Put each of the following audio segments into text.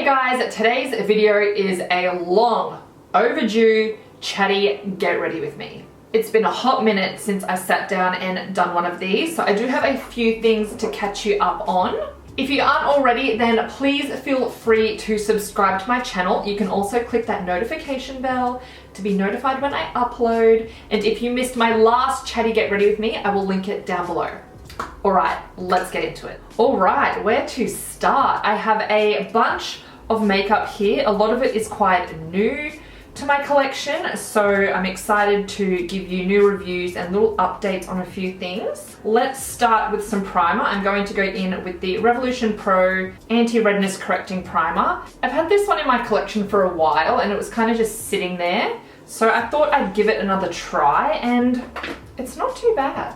guys, today's video is a long overdue chatty get ready with me. It's been a hot minute since I sat down and done one of these, so I do have a few things to catch you up on. If you aren't already, then please feel free to subscribe to my channel. You can also click that notification bell to be notified when I upload. And if you missed my last chatty get ready with me, I will link it down below. All right, let's get into it. All right, where to start? I have a bunch of makeup here. A lot of it is quite new to my collection, so I'm excited to give you new reviews and little updates on a few things. Let's start with some primer. I'm going to go in with the Revolution Pro Anti-Redness Correcting Primer. I've had this one in my collection for a while and it was kind of just sitting there, so I thought I'd give it another try and it's not too bad.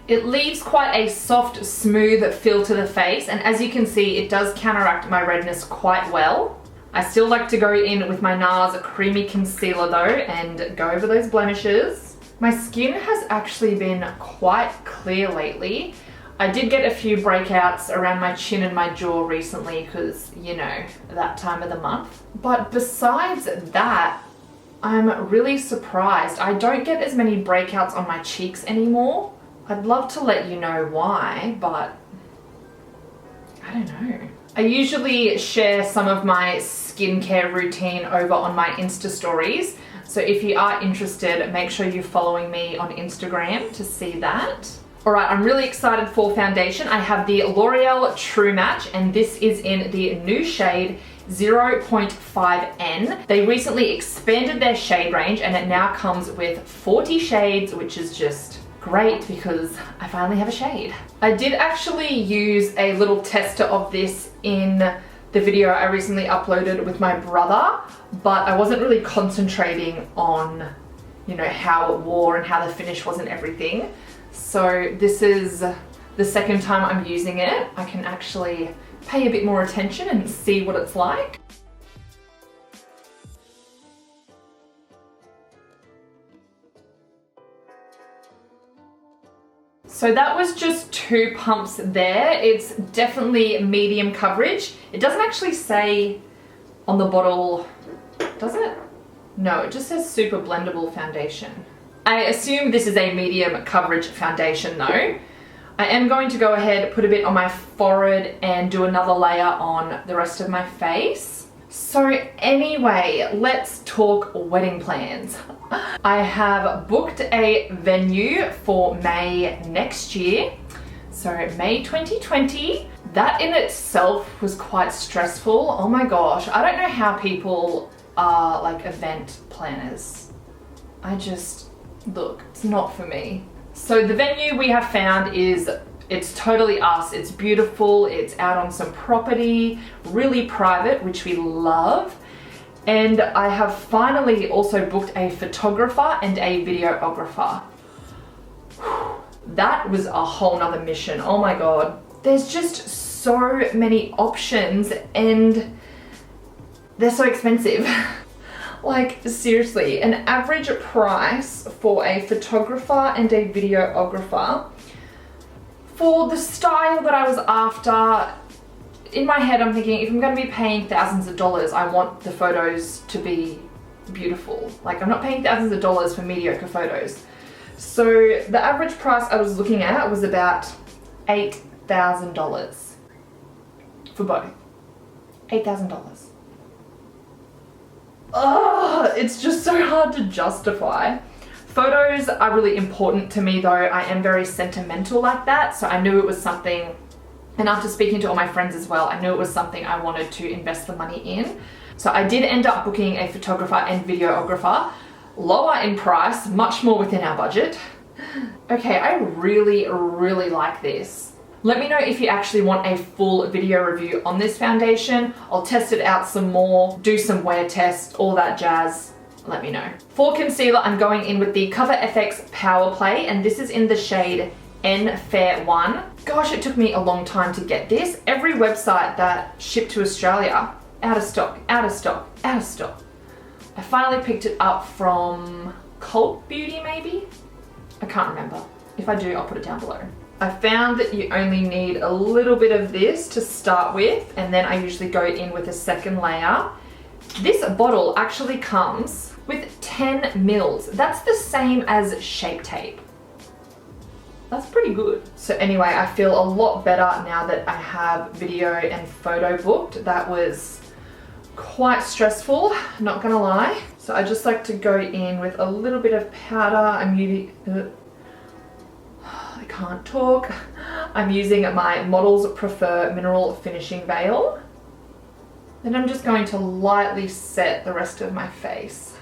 It leaves quite a soft, smooth feel to the face, and as you can see, it does counteract my redness quite well. I still like to go in with my NARS Creamy Concealer though and go over those blemishes. My skin has actually been quite clear lately. I did get a few breakouts around my chin and my jaw recently because, you know, that time of the month. But besides that, I'm really surprised. I don't get as many breakouts on my cheeks anymore. I'd love to let you know why, but I don't know. I usually share some of my skincare routine over on my Insta stories. So if you are interested, make sure you're following me on Instagram to see that. All right, I'm really excited for foundation. I have the L'Oreal True Match, and this is in the new shade 0.5N. They recently expanded their shade range and it now comes with 40 shades, which is just great because I finally have a shade. I did actually use a little tester of this in the video I recently uploaded with my brother, but I wasn't really concentrating on, you know, how it wore and how the finish was and everything. So this is the second time I'm using it. I can actually pay a bit more attention and see what it's like. So that was just 2 pumps there. It's definitely medium coverage. It doesn't actually say on the bottle, does it? No, it just says super blendable foundation. I assume this is a medium coverage foundation though. I am going to go ahead, put a bit on my forehead and do another layer on the rest of my face. So anyway, let's talk wedding plans. I have booked a venue for May next year, so May 2020. That in itself was quite stressful. Oh my gosh, I don't know how people are like event planners. Look, it's not for me. So the venue we have found it's totally us. It's beautiful, it's out on some property, really private, which we love. And I have finally also booked a photographer and a videographer. That was a whole nother mission. Oh my God. There's just so many options and they're so expensive. Like seriously, an average price for a photographer and a videographer for the style that I was after. In my head, I'm thinking if I'm going to be paying thousands of dollars, I want the photos to be beautiful. Like I'm not paying thousands of dollars for mediocre photos. So the average price I was looking at was about $8,000 for both. $8,000. Ugh, it's just so hard to justify. Photos are really important to me though. I am very sentimental like that, so I knew it was something, and after speaking to all my friends as well, I knew it was something I wanted to invest the money in. So I did end up booking a photographer and videographer, lower in price, much more within our budget. Okay, I really, really like this. Let me know if you actually want a full video review on this foundation. I'll test it out some more, do some wear tests, all that jazz. Let me know. For concealer, I'm going in with the Cover FX Power Play, and this is in the shade N Fair 1. Gosh, it took me a long time to get this. Every website that shipped to Australia, out of stock, out of stock, out of stock. I finally picked it up from Cult Beauty maybe? I can't remember. If I do, I'll put it down below. I found that you only need a little bit of this to start with, and then I usually go in with a second layer. This bottle actually comes with 10 mils. That's the same as Shape Tape. That's pretty good. So anyway, I feel a lot better now that I have video and photo booked. That was quite stressful, not gonna lie. So I just like to go in with a little bit of powder. I can't talk. I'm using my Models Prefer Mineral Finishing Veil. Then I'm just going to lightly set the rest of my face.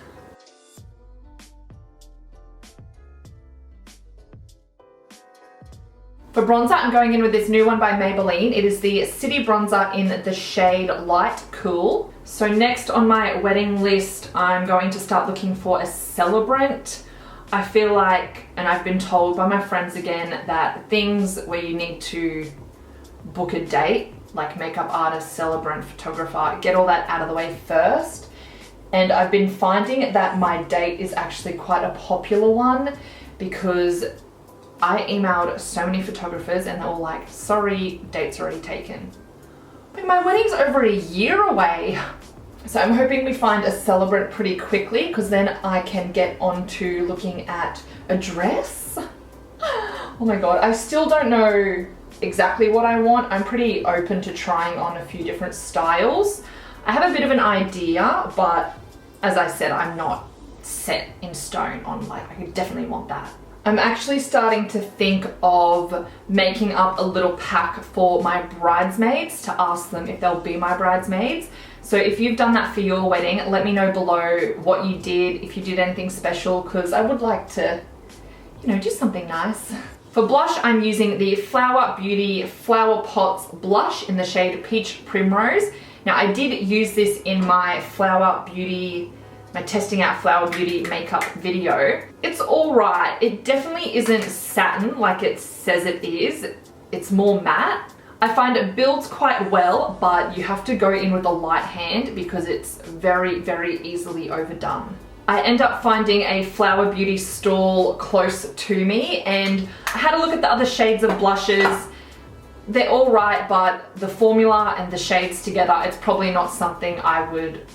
For bronzer, I'm going in with this new one by Maybelline. It is the City Bronzer in the shade Light Cool. So next on my wedding list, I'm going to start looking for a celebrant. I feel like, and I've been told by my friends again, that things where you need to book a date, like makeup artist, celebrant, photographer, get all that out of the way first. And I've been finding that my date is actually quite a popular one because I emailed so many photographers and they're all like, sorry, date's already taken. But my wedding's over a year away. So I'm hoping we find a celebrant pretty quickly because then I can get on to looking at a dress. Oh my God, I still don't know exactly what I want. I'm pretty open to trying on a few different styles. I have a bit of an idea, but as I said, I'm not set in stone on like, I definitely want that. I'm actually starting to think of making up a little pack for my bridesmaids to ask them if they'll be my bridesmaids. So if you've done that for your wedding, let me know below what you did, if you did anything special, because I would like to, you know, do something nice. For blush, I'm using the Flower Beauty Flower Pots blush in the shade Peach Primrose. Now I did use this in my my testing out Flower Beauty makeup video. It's all right. It definitely isn't satin like it says it is. It's more matte. I find it builds quite well, but you have to go in with a light hand because it's very, very easily overdone. I end up finding a Flower Beauty stall close to me, and I had a look at the other shades of blushes. They're all right, but the formula and the shades together, it's probably not something I would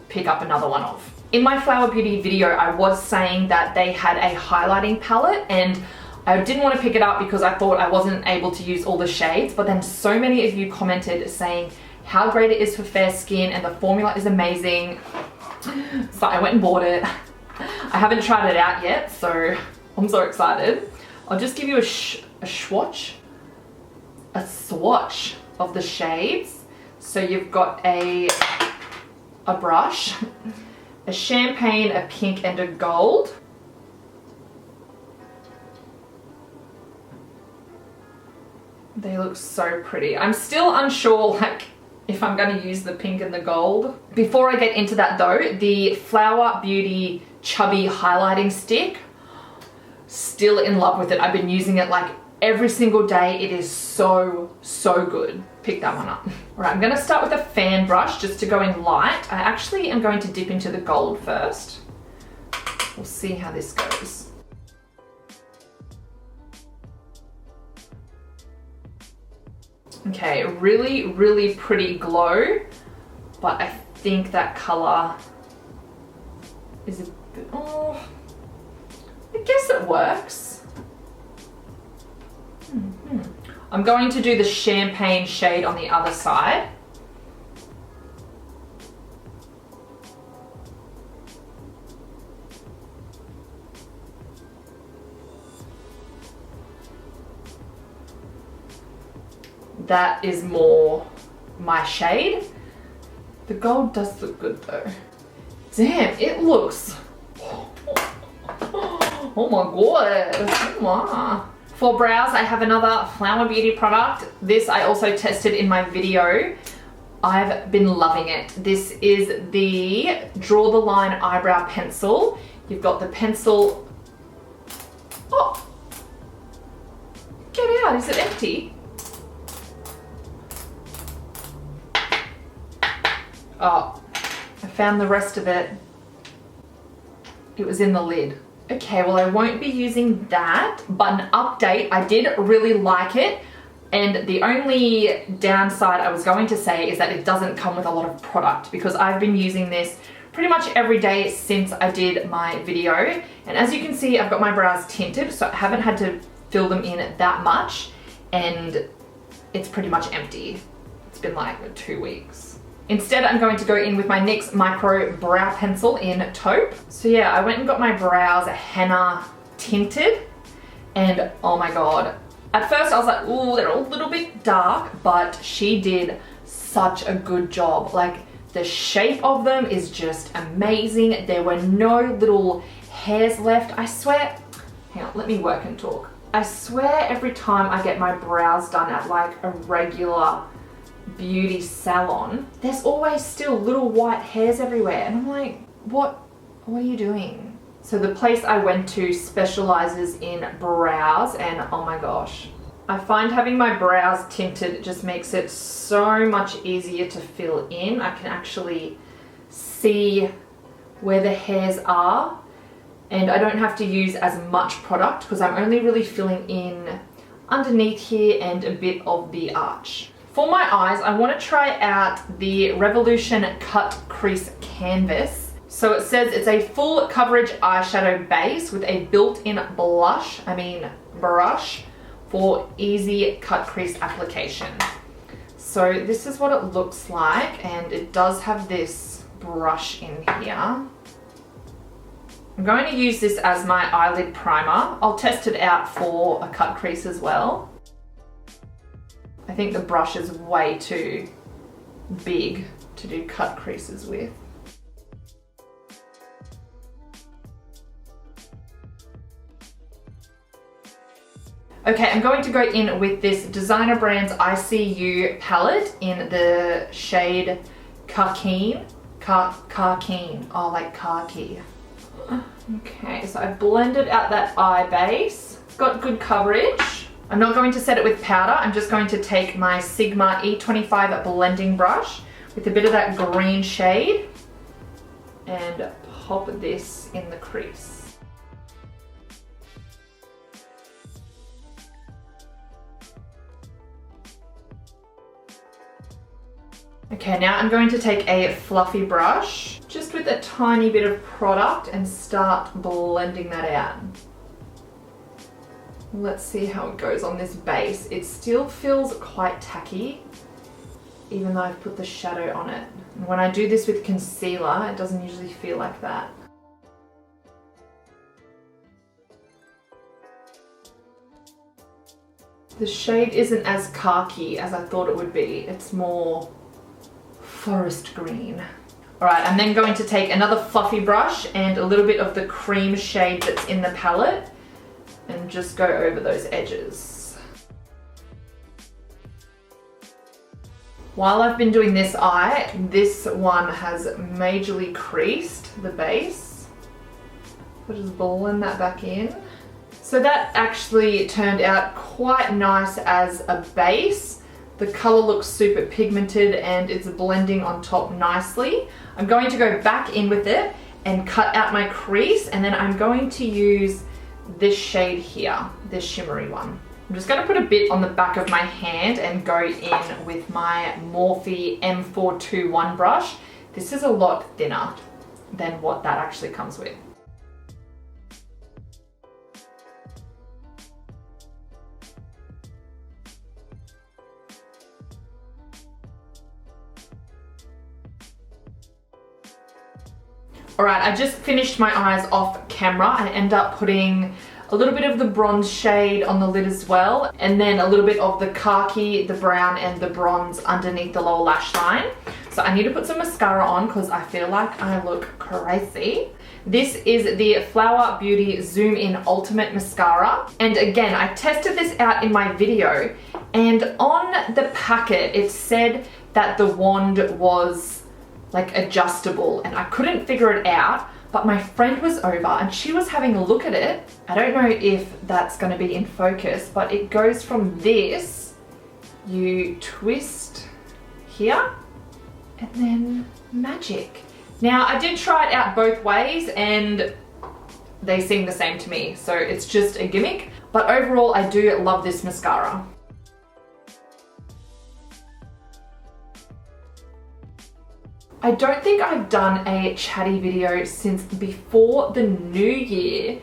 pick up another one of. In my Flower Beauty video, I was saying that they had a highlighting palette, and I didn't want to pick it up because I thought I wasn't able to use all the shades, but then so many of you commented saying how great it is for fair skin and the formula is amazing. So I went and bought it. I haven't tried it out yet, so I'm so excited. I'll just give you a swatch of the shades. So you've got a brush, a champagne, a pink, and a gold. They look so pretty. I'm still unsure like if I'm going to use the pink and the gold. Before I get into that though, the Flower Beauty Chubby highlighting stick, still in love with it. I've been using it like every single day. It is so, so good. Pick that one up. All right, I'm going to start with a fan brush just to go in light. I actually am going to dip into the gold first. We'll see how this goes. Okay, really, really pretty glow, but I think that color is a bit, oh, I guess it works. I'm going to do the champagne shade on the other side. That is more my shade. The gold does look good though. Damn, it looks, oh my god. Wow. For brows, I have another Flower Beauty product. This I also tested in my video. I've been loving it. This is the Draw the Line Eyebrow Pencil. You've got the pencil. Oh, get out, is it empty? Oh, I found the rest of it. It was in the lid. Okay, well I won't be using that, but an update, I did really like it. And the only downside I was going to say is that it doesn't come with a lot of product, because I've been using this pretty much every day since I did my video. And as you can see, I've got my brows tinted, so I haven't had to fill them in that much, and it's pretty much empty. It's been like 2 weeks. Instead, I'm going to go in with my NYX Micro Brow Pencil in taupe. So yeah, I went and got my brows henna tinted, and oh my god. At first I was like, ooh, they're a little bit dark, but she did such a good job. Like, the shape of them is just amazing. There were no little hairs left. I swear, hang on, let me work and talk. I swear every time I get my brows done at like a regular beauty salon, there's always still little white hairs everywhere. And I'm like, what are you doing? So the place I went to specializes in brows, and oh my gosh, I find having my brows tinted just makes it so much easier to fill in. I can actually see where the hairs are, and I don't have to use as much product because I'm only really filling in underneath here and a bit of the arch. For my eyes, I want to try out the Revolution Cut Crease Canvas. So it says it's a full coverage eyeshadow base with a built-in brush for easy cut crease application. So this is what it looks like, and it does have this brush in here. I'm going to use this as my eyelid primer. I'll test it out for a cut crease as well. I think the brush is way too big to do cut creases with. Okay, I'm going to go in with this Designer Brands ICU palette in the shade Khaki. Oh, like khaki. Okay, so I've blended out that eye base. It's got good coverage. I'm not going to set it with powder. I'm just going to take my Sigma E25 blending brush with a bit of that green shade and pop this in the crease. Okay, now I'm going to take a fluffy brush, just with a tiny bit of product, and start blending that out. Let's see how it goes on this base. It still feels quite tacky, even though I've put the shadow on it. And when I do this with concealer, it doesn't usually feel like that. The shade isn't as khaki as I thought it would be. It's more forest green. All right, I'm then going to take another fluffy brush and a little bit of the cream shade that's in the palette and just go over those edges. While I've been doing this eye, this one has majorly creased the base. So just blend that back in. So that actually turned out quite nice as a base. The color looks super pigmented and it's blending on top nicely. I'm going to go back in with it and cut out my crease, and then I'm going to use this shade here, this shimmery one. I'm just going to put a bit on the back of my hand and go in with my Morphe M421 brush. This is a lot thinner than what that actually comes with. All right, I just finished my eyes off camera. I end up putting a little bit of the bronze shade on the lid as well, and then a little bit of the khaki, the brown, and the bronze underneath the lower lash line. So I need to put some mascara on because I feel like I look crazy. This is the Flower Beauty Zoom In Ultimate Mascara. And again, I tested this out in my video, and on the packet, it said that the wand was like adjustable, and I couldn't figure it out, but my friend was over and she was having a look at it. I don't know if that's going to be in focus, but it goes from this, you twist here, and then magic. Now I did try it out both ways, and they seem the same to me. So it's just a gimmick. But overall, I do love this mascara. I don't think I've done a chatty video since before the new year,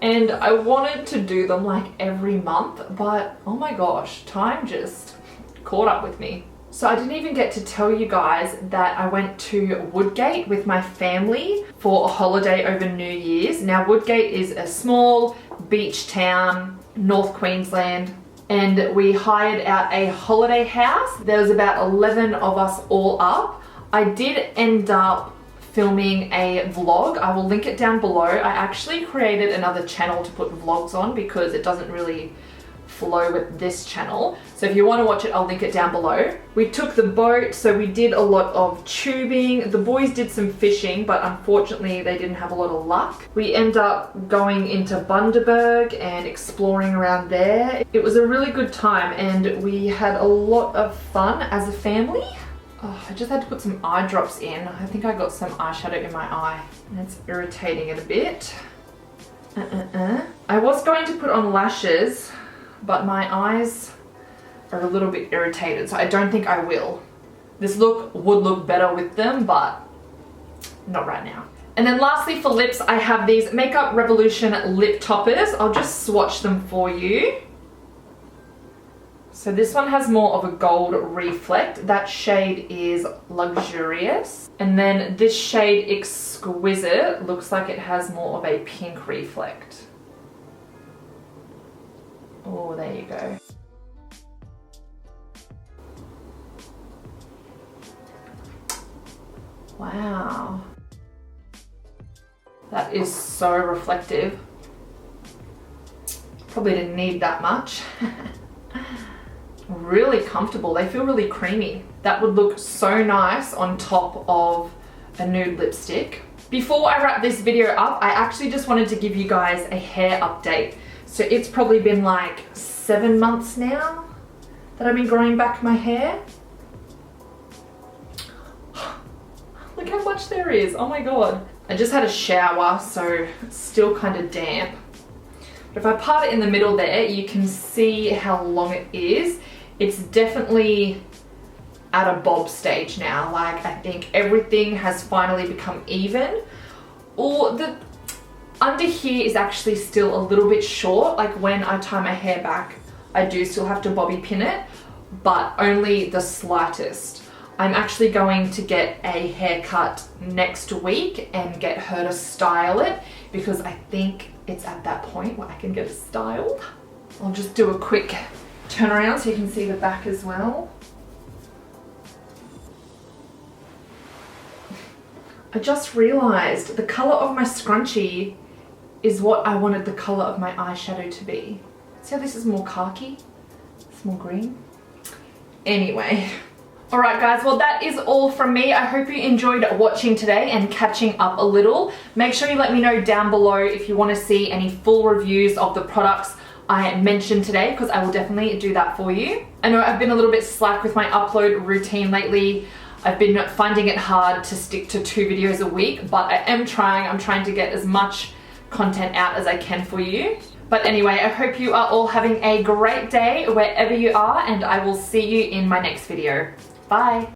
and I wanted to do them like every month, but oh my gosh, time just caught up with me. So I didn't even get to tell you guys that I went to Woodgate with my family for a holiday over New Year's. Now Woodgate is a small beach town, North Queensland, and we hired out a holiday house. There was about 11 of us all up. I did end up filming a vlog. I will link it down below. I actually created another channel to put vlogs on because it doesn't really flow with this channel. So if you want to watch it, I'll link it down below. We took the boat, so we did a lot of tubing. The boys did some fishing, but unfortunately they didn't have a lot of luck. We ended up going into Bundaberg and exploring around there. It was a really good time and we had a lot of fun as a family. Oh, I just had to put some eye drops in. I think I got some eyeshadow in my eye and it's irritating it a bit. I was going to put on lashes, but my eyes are a little bit irritated, so I don't think I will. This look would look better with them, but not right now. And then lastly for lips, I have these Makeup Revolution lip toppers. I'll just swatch them for you. So this one has more of a gold reflect. That shade is Luxurious. And then this shade Exquisite looks like it has more of a pink reflect. Oh, there you go. Wow. That is so reflective. Probably didn't need that much. Really comfortable. They feel really creamy. That would look so nice on top of a nude lipstick. Before I wrap this video up, I actually just wanted to give you guys a hair update. So it's probably been like 7 months now that I've been growing back my hair. Look how much there is. Oh my god. I just had a shower, so it's still kind of damp. But if I part it in the middle there, you can see how long it is. It's definitely at a bob stage now. Like, I think everything has finally become even. Or the under here is actually still a little bit short. Like when I tie my hair back, I do still have to bobby pin it, but only the slightest. I'm actually going to get a haircut next week and get her to style it because I think it's at that point where I can get it styled. I'll just do a quick turn around so you can see the back as well. I just realized the color of my scrunchie is what I wanted the color of my eyeshadow to be. See how this is more khaki? It's more green. Anyway. Alright guys, well that is all from me. I hope you enjoyed watching today and catching up a little. Make sure you let me know down below if you want to see any full reviews of the products I mentioned today, because I will definitely do that for you. I know I've been a little bit slack with my upload routine lately. I've been finding it hard to stick to 2 videos a week, but I am trying. I'm trying to get as much content out as I can for you. But anyway, I hope you are all having a great day wherever you are, and I will see you in my next video. Bye.